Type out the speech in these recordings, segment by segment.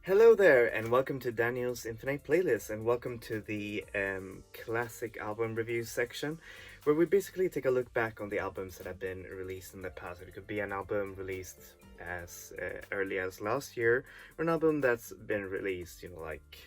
Hello there, and welcome to Daniel's Infinite Playlist, and welcome to the classic album review section, where we basically take a look back on the albums that have been released in the past. It could be an album released as early as last year, or an album that's been released, like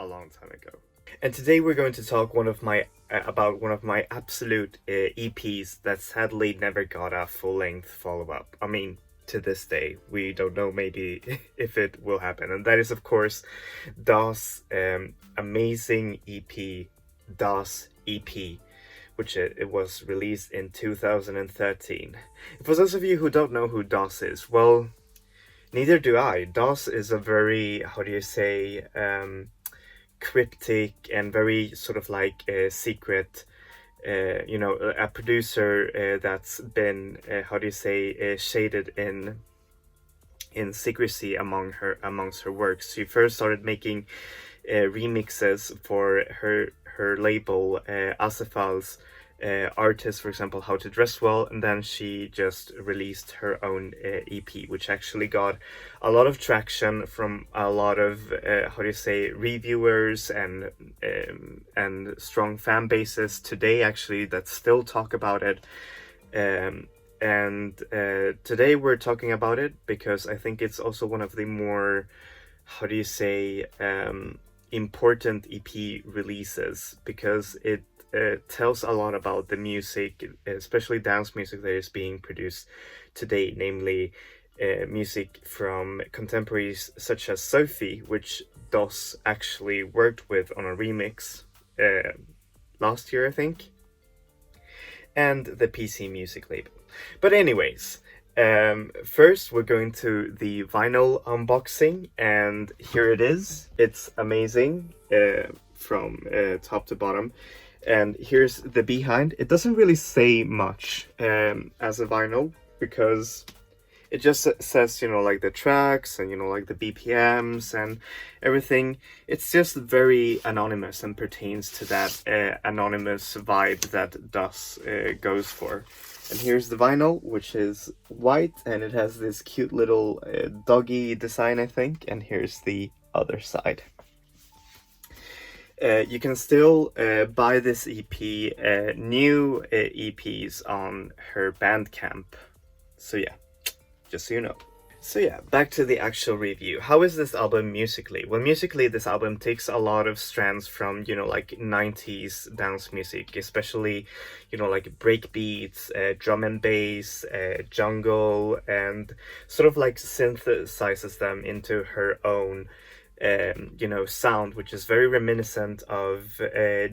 a long time ago. And today we're going to talk about one of my absolute EPs that sadly never got a full-length follow-up. I mean, to this day, we don't know maybe if it will happen. And that is, of course, DOS amazing EP, DOS EP, which it was released in 2013. For those of you who don't know who DOS is, well, neither do I. DOS is a very, how do you say, cryptic and very sort of like a secret, a producer that's been how do you say shaded in secrecy amongst her works. She first started making remixes for her label Asafal's artist, for example, How to Dress Well, and then she just released her own EP, which actually got a lot of traction from a lot of how do you say reviewers and strong fan bases today, actually, that still talk about it. And today we're talking about it because I think it's also one of the more, how do you say, important EP releases, because it tells a lot about the music, especially dance music, that is being produced today, namely music from contemporaries such as Sophie, which DOS actually worked with on a remix last year, I think, and the PC Music label. But anyways, first we're going to the vinyl unboxing, and here it is. It's amazing from top to bottom. And here's the behind. It doesn't really say much as a vinyl, because it just says, like the tracks and, like the BPMs and everything. It's just very anonymous and pertains to that anonymous vibe that DOS goes for. And here's the vinyl, which is white, and it has this cute little doggy design, I think. And here's the other side. You can still buy this EP, new EPs on her Bandcamp. So yeah, just so you know. So yeah, back to the actual review. How is this album musically? Well, musically, this album takes a lot of strands from, like 90s dance music, especially, like breakbeats, drum and bass, jungle, and sort of like synthesizes them into her own sound, which is very reminiscent of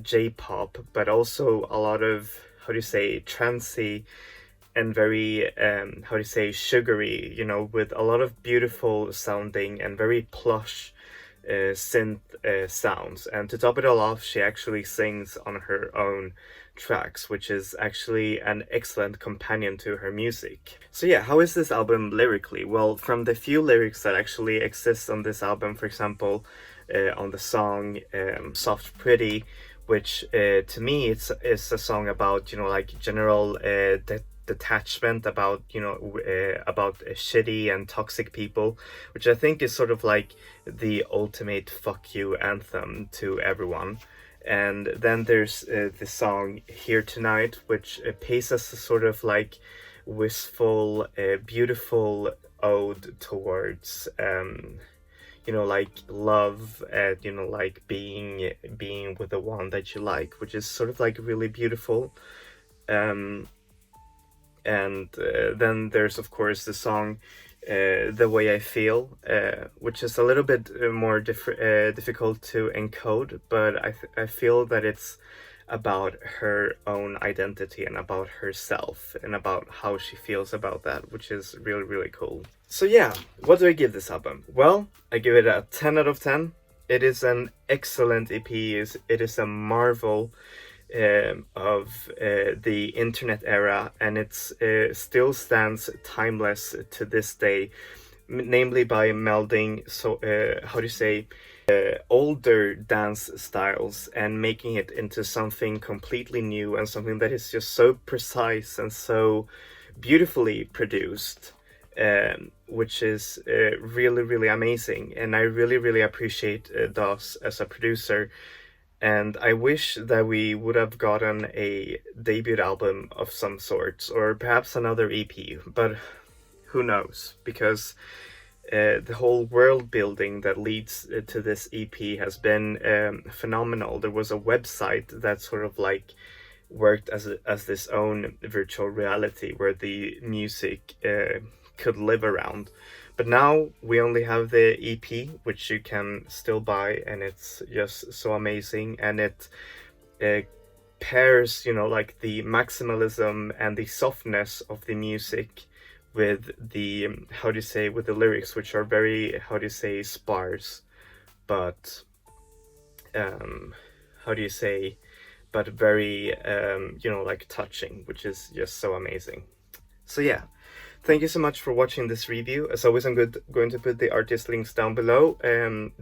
J-pop, but also a lot of, how do you say, trancey and very, how do you say, sugary, with a lot of beautiful sounding and very plush synth sounds. And to top it all off, she actually sings on her own tracks, which is actually an excellent companion to her music. So yeah, how is this album lyrically? Well, from the few lyrics that actually exist on this album, for example, on the song Soft Pretty, which to me it's a song about, like general detachment, about about shitty and toxic people, which I think is sort of like the ultimate fuck you anthem to everyone. And then there's the song Here Tonight, which pays us a sort of like wistful, beautiful ode towards like love, and like being with the one that you like, which is sort of like really beautiful. And then there's, of course, the song The Way I Feel, which is a little bit more difficult to encode, but I feel that it's about her own identity and about herself and about how she feels about that, which is really, really cool. So yeah, what do I give this album? Well, I give it a 10 out of 10. It is an excellent EP. It is a marvel of the internet era, and it's still stands timeless to this day, namely by melding how do you say older dance styles and making it into something completely new and something that is just so precise and so beautifully produced. which is really, really amazing. And I really, really appreciate Das as a producer. And I wish that we would have gotten a debut album of some sort, or perhaps another EP, but who knows? Because the whole world building that leads to this EP has been phenomenal. There was a website that sort of like worked as this own virtual reality where the music could live around. But now we only have the EP, which you can still buy, and it's just so amazing. And it pairs, like the maximalism and the softness of the music with the, with the lyrics, which are very, sparse, but, but very, like touching, which is just so amazing. So yeah, thank you so much for watching this review. As always, I'm going to put the artist links down below.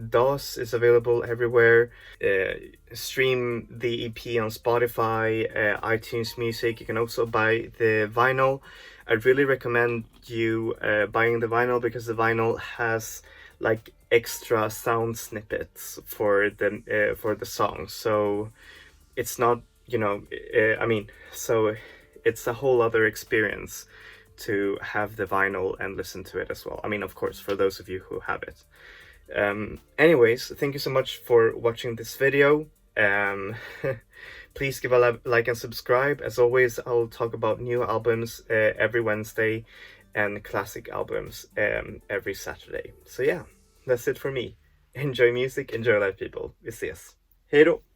DOS is available everywhere. Stream the EP on Spotify, iTunes Music. You can also buy the vinyl. I'd really recommend you buying the vinyl, because the vinyl has like extra sound snippets for the song. So it's not, so it's a whole other experience to have the vinyl and listen to it as well. I mean, of course, for those of you who have it. Anyways, thank you so much for watching this video. Please give a like and subscribe. As always, I'll talk about new albums every Wednesday and classic albums every Saturday. So yeah, that's it for me. Enjoy music, enjoy life, people. Vi ses. Hej då!